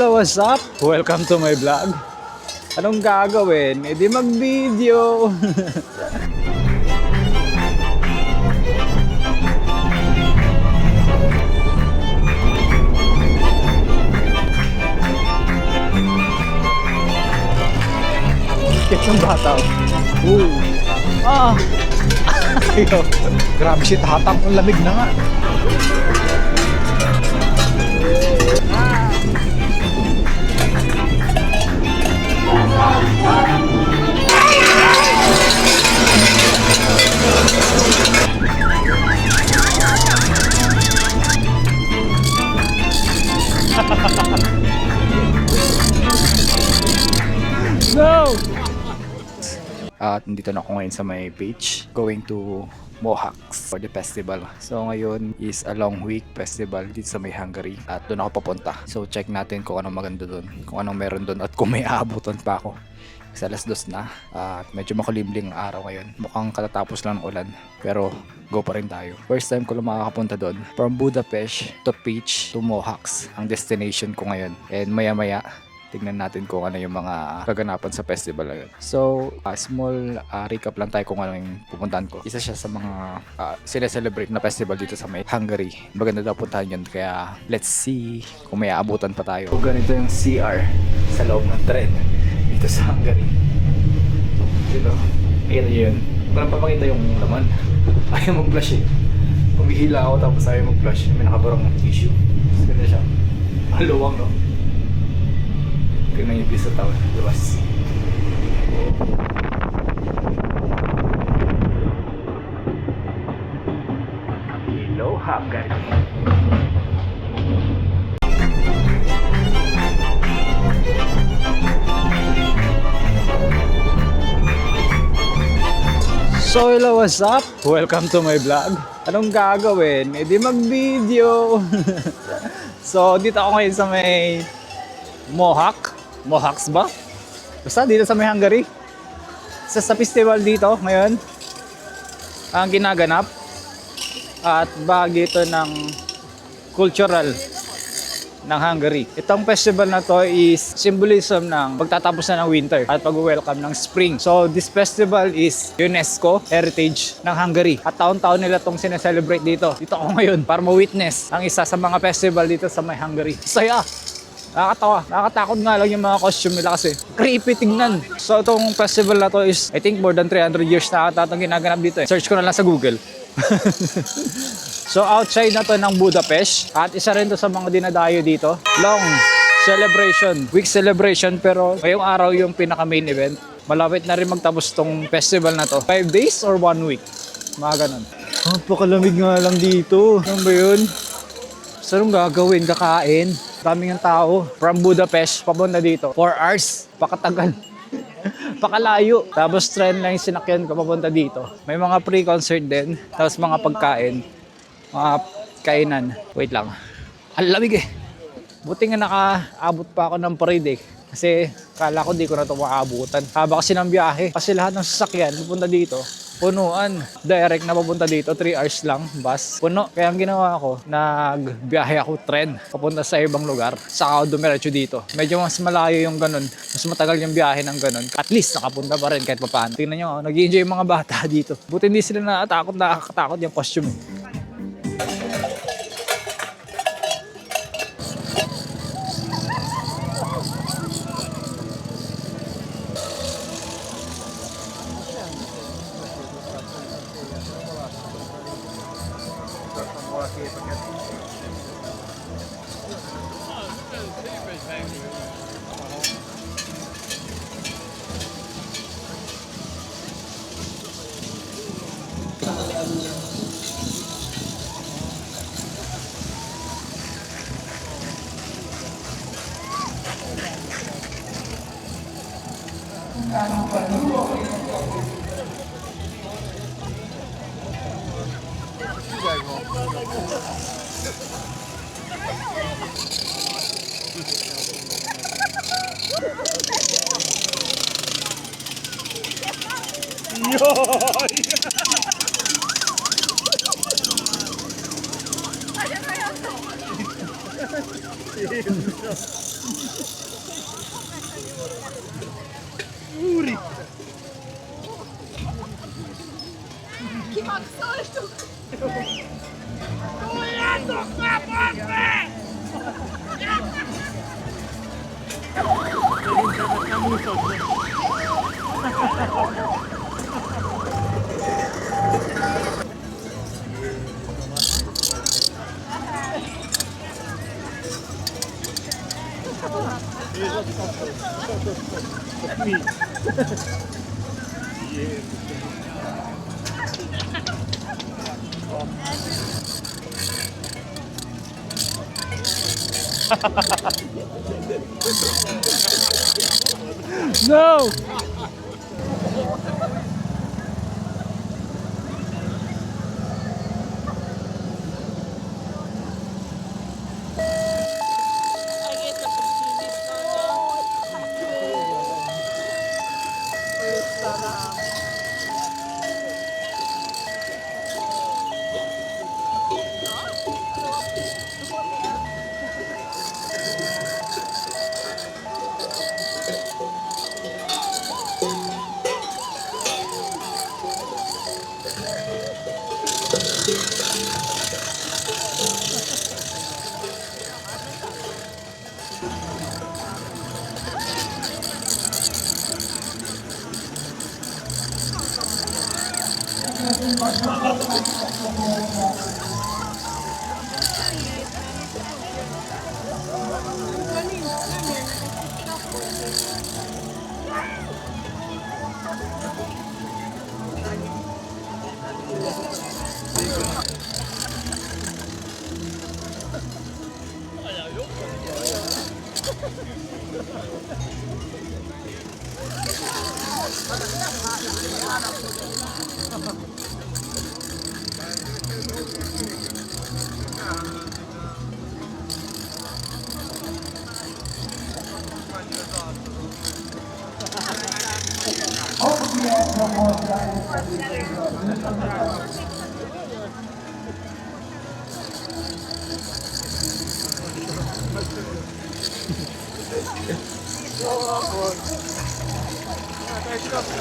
Hello, what's up? Welcome to my vlog. Anong gagawin? E di mag-video. Kits ang bata. Ayaw. Grabe si tatang, ang lamig na nga. No! At nandito na ako ngayon sa my beach, going to Mohawks for the festival. So ngayon is a long week festival dito sa may Hungary at doon ako papunta. So check natin kung anong maganda doon, kung anong meron doon at kung may aabutan pa ako. Kasi alas 2 na at medyo makulimlim ang araw ngayon. Mukhang katatapos lang ng ulan pero go pa rin tayo. First time ko lang makakapunta doon. From Budapest to Pécs to Mohawks ang destination ko ngayon. And maya maya tignan natin kung ano yung mga kaganapan sa festival na yun. So, small recap lang tayo kung ano yung pupuntahan ko. Isa siya sa mga sineselebrate na festival dito sa may Hungary. Maganda daw puntahan yun, kaya let's see kung may aabutan pa tayo. So, ganito yung CR sa loob ng tren dito sa Hungary. Dito, area yun. Parang papakita yung laman. Ayaw mag-flash eh. Pumihila ako tapos ayaw mag-flash. May nakabarang ng tissue. Tapos ganda siya. Maluwang, no? Tingnan yung view sa tao, labas. Hello, Hungary. So hello, what's up? Welcome to my vlog. Anong gagawin? E di mag-video. So dito ako ngayon sa may Mohawks ba? Basta dito sa may Hungary. Sa festival dito ngayon ang ginaganap at bahagi ito ng cultural ng Hungary. Itong festival na to is symbolism ng pagtatapos na ng winter at pag-welcome ng spring. So this festival is UNESCO Heritage ng Hungary at taon-taon nila itong sineselebrate dito. Dito ako ngayon para ma-witness ang isa sa mga festival dito sa may Hungary. Saya! Nakakatawa. Nakakatakot nga lang yung mga costume nila kasi creepy tignan. So itong festival na to is I think more than 300 years na ata itong ginaganap dito eh. Search ko na lang sa Google. So outside na to ng Budapest at isa rin to sa mga dinadayo dito. Long celebration, week celebration, pero ngayong araw yung pinaka main event. Malapit na rin magtapos tong festival na to. 5 days or 1 week? Mga ganun. Pakalamig nga lang dito. Ano ba yun? Saan gagawin? Kakain? Daming ng tao. From Budapest, papunta dito. 4 hours. Pakatagal. Pakalayo. Tapos train lang yung sinakyan ko papunta dito. May mga pre-concert din. Tapos mga pagkain. Mga kainan. Wait lang. Ang lamig eh. Buti nga nakaabot pa ako ng parade eh. Kasi kala ko di ko na ito maabutan. Haba kasi ng biyahe. Kasi lahat ng sasakyan pupunta dito. Punuan. Direct na papunta dito. 3 hours lang. Bus. Puno. Kaya ang ginawa ko, nagbiyahe ako tren. Papunta sa ibang lugar. Saka ako dumiretso dito. Medyo mas malayo yung ganun. Mas matagal yung biyahe ng ganun. At least nakapunta pa rin kahit papaano. Tingnan nyo, nag-i-enjoy yung mga bata dito. Buti hindi sila nakakatakot yung costume. No!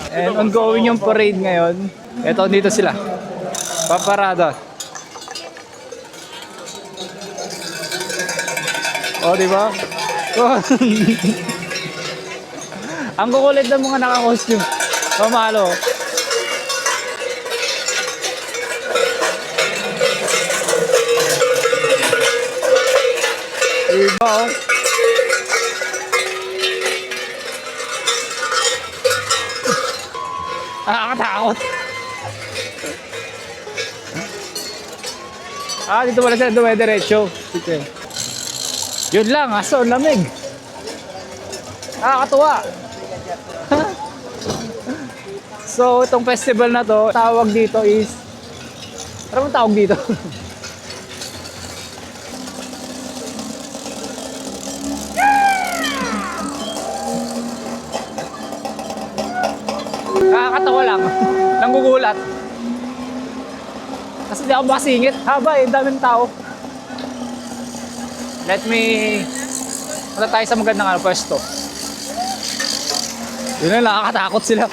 And ongoing yung parade ngayon. Eto, dito sila. Paparada. Oh, di ba? Oh. Ang kukulit ng mga naka-costume. Mamalo. Diba, oh? Nakakatakot. Dito pala sila dumediretso. Yun lang, aso, lamig. Nakakatuwa. So, itong festival na to, tawag dito is... Ano bang tawag dito? Nakakatawa lang. Nanggugulat. Kasi di ako makasingit. Haba eh, daming tao. Let me... Punta tayo sa magandang pwesto. Yun na, nakakatakot sila.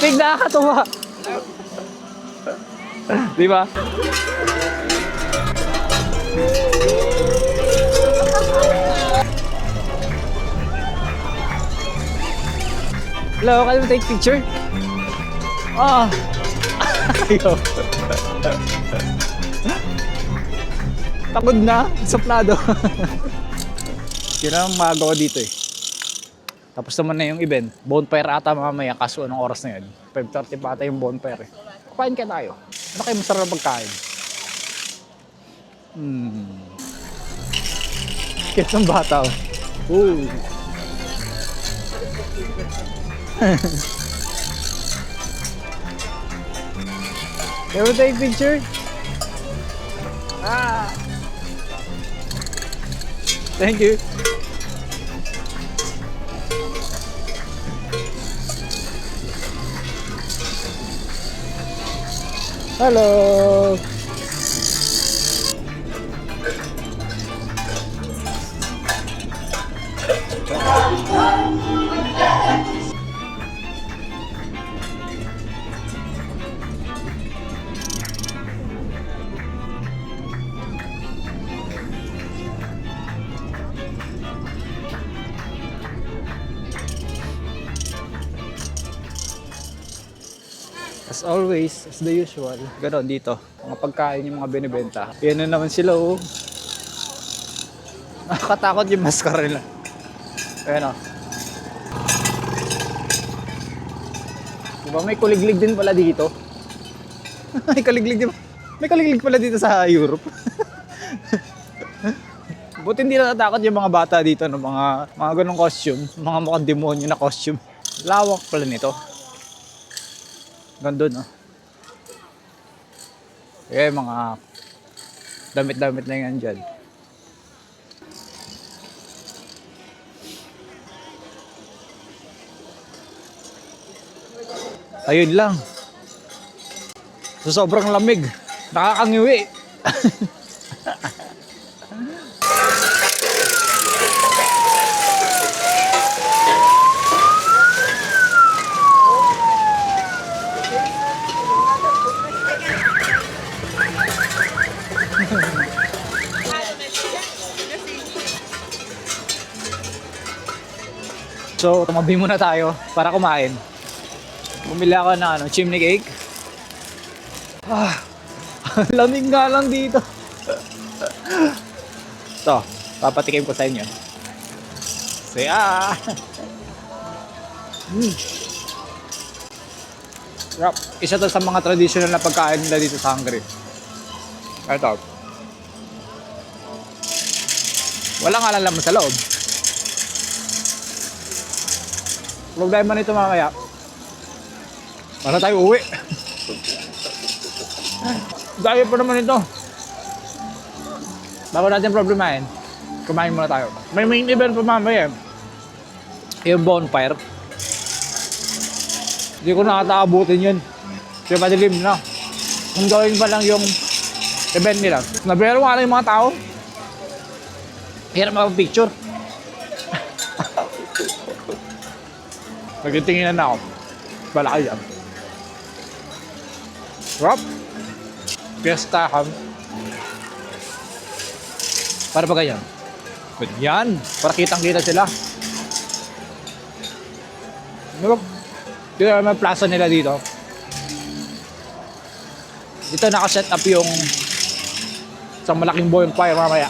Stig, nakakatuwa. Di ba? Hello, can you take picture? Ah. Ayaw. Pagod na, suplado. Yun ang magawa dito eh. Tapos naman na yung event. Bonfire ata mamaya, kaso anong oras na yun? 5:30 pa ata yung bonfire eh. Kain ka tayo. Ano kayo masarap na pagkain? Kaya ng bata oh. Ooh. Can we take picture? Thank you. Hello. As always, as the usual, gano'n dito. Mga pagkain yung mga binibenta. Yan na naman sila oh. Nakakatakot yung mascara nila. Ayan oh. Diba may kuliglig din pala dito? May kuliglig din. May kuliglig pala dito sa Europe. Buti hindi natatakot yung mga bata dito ng mga ganong costume. Mga mukhang demonyo na costume. Lawak pala nito. Gandun, no? Eh, mga damit-damit na yan dyan. Ayun lang. So, sobrang lamig. Nakakangiwi. So, tumabi muna tayo para kumain. Bumili ako ng chimney cake. Lamig nga lang dito. Ito, papatikim ko sa inyo. Saya! Sarap. Isa to sa mga traditional na pagkain nila dito sa Hungary. Ito. Wala nga lang laman sa loob. Problema nito mamaya. Para tayo uwi. Dahil pa naman ito. Bago natin problemahin, kumain muna tayo. May main event pa mamaya. Yung bonfire. Hindi ko nakataabutin yun. Kasi madilim na. Kung gawin pa lang yung event nila. Nabero nga lang yung mga tao. Hirap makapicture. Nagtitinginan na ako. Bala kayo yan. Rob. Piestahan. Para pa ganyan. Ganyan. Para kitang-kita sila. Diba? Dito may plaza nila dito. Dito nakaset up yung isang malaking bonfire mamaya.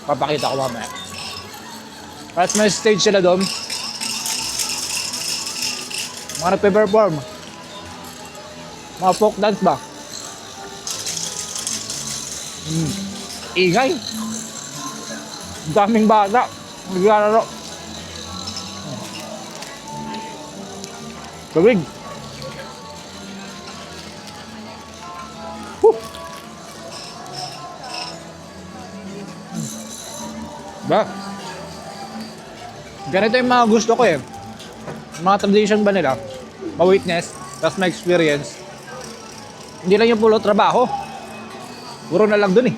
Papakita ko mamaya. At may stage sila doon. Mga nagpe-perform. Mga folk dance ba? Ingay. Daming bata. Naglalaro. Tawig. Ba? Ganito yung mga gusto ko eh. Mga tradition ba nila? Ma-witness, tapos ma-experience. Hindi lang yung pulo trabaho. Puro na lang dun eh.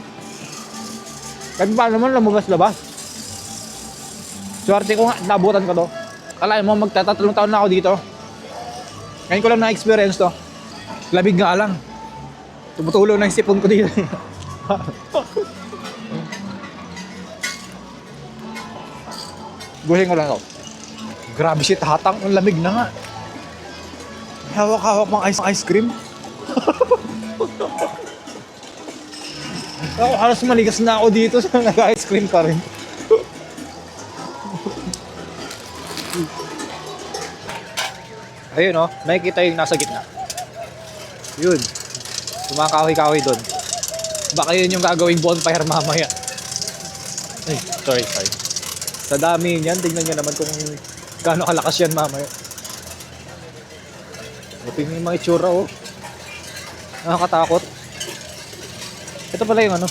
Kahit paano naman lumabas-labas. Swerte ko nga, nabutan ko to. Alain mo, magtatatlong taon na ako dito. Ngayon ko lang na-experience to. Labig nga lang. Tumutulo na yung sipon ko dito. Buhin ko lang to. Grabe shit, hatang. Ang lamig na nga. Hawak-hawak mga ice cream. Ako halos maligas na ako dito sa nag-ice cream pa rin. Ayun oh, nakikita yung nasa gitna. Yun. Kumakahoy-kahoy doon. Baka yun yung gagawing bonfire mamaya. Ay, sorry. Sa dami niyan, tingnan nyo naman kung gaano kalakas yan mamaya. Tingnan yung mga itsura oh. Nakakatakot. Ito pala yung ano.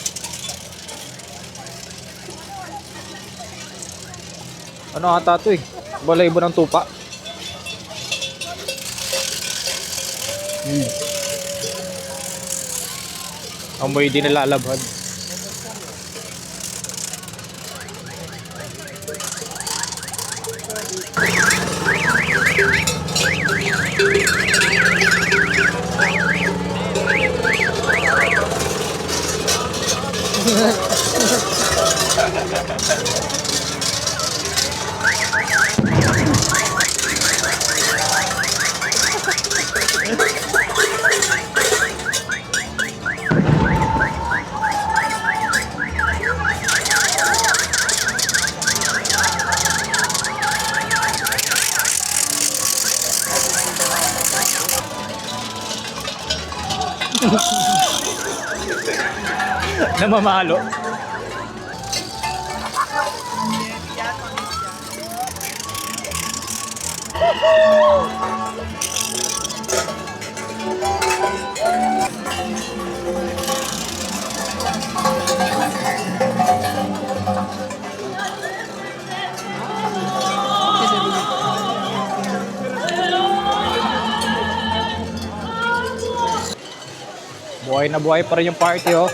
Ano ata ito eh. Balaybo ng tupa. Amoy din nalalabhan. Namamalo. Buhay na buhay pa rin yung party, oh.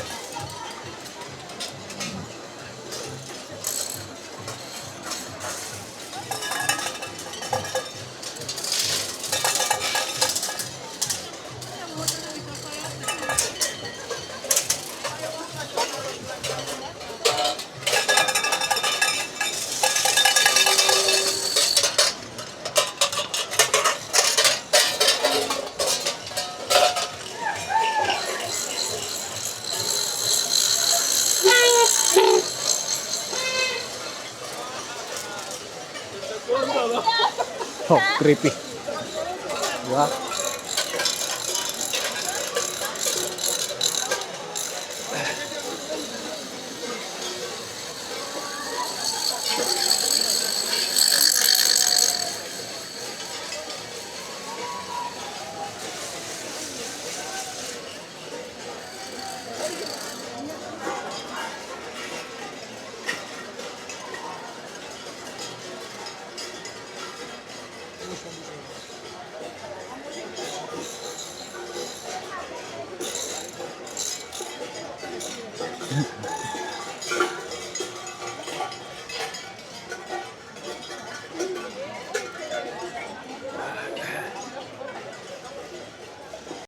Oh, creepy. Diba?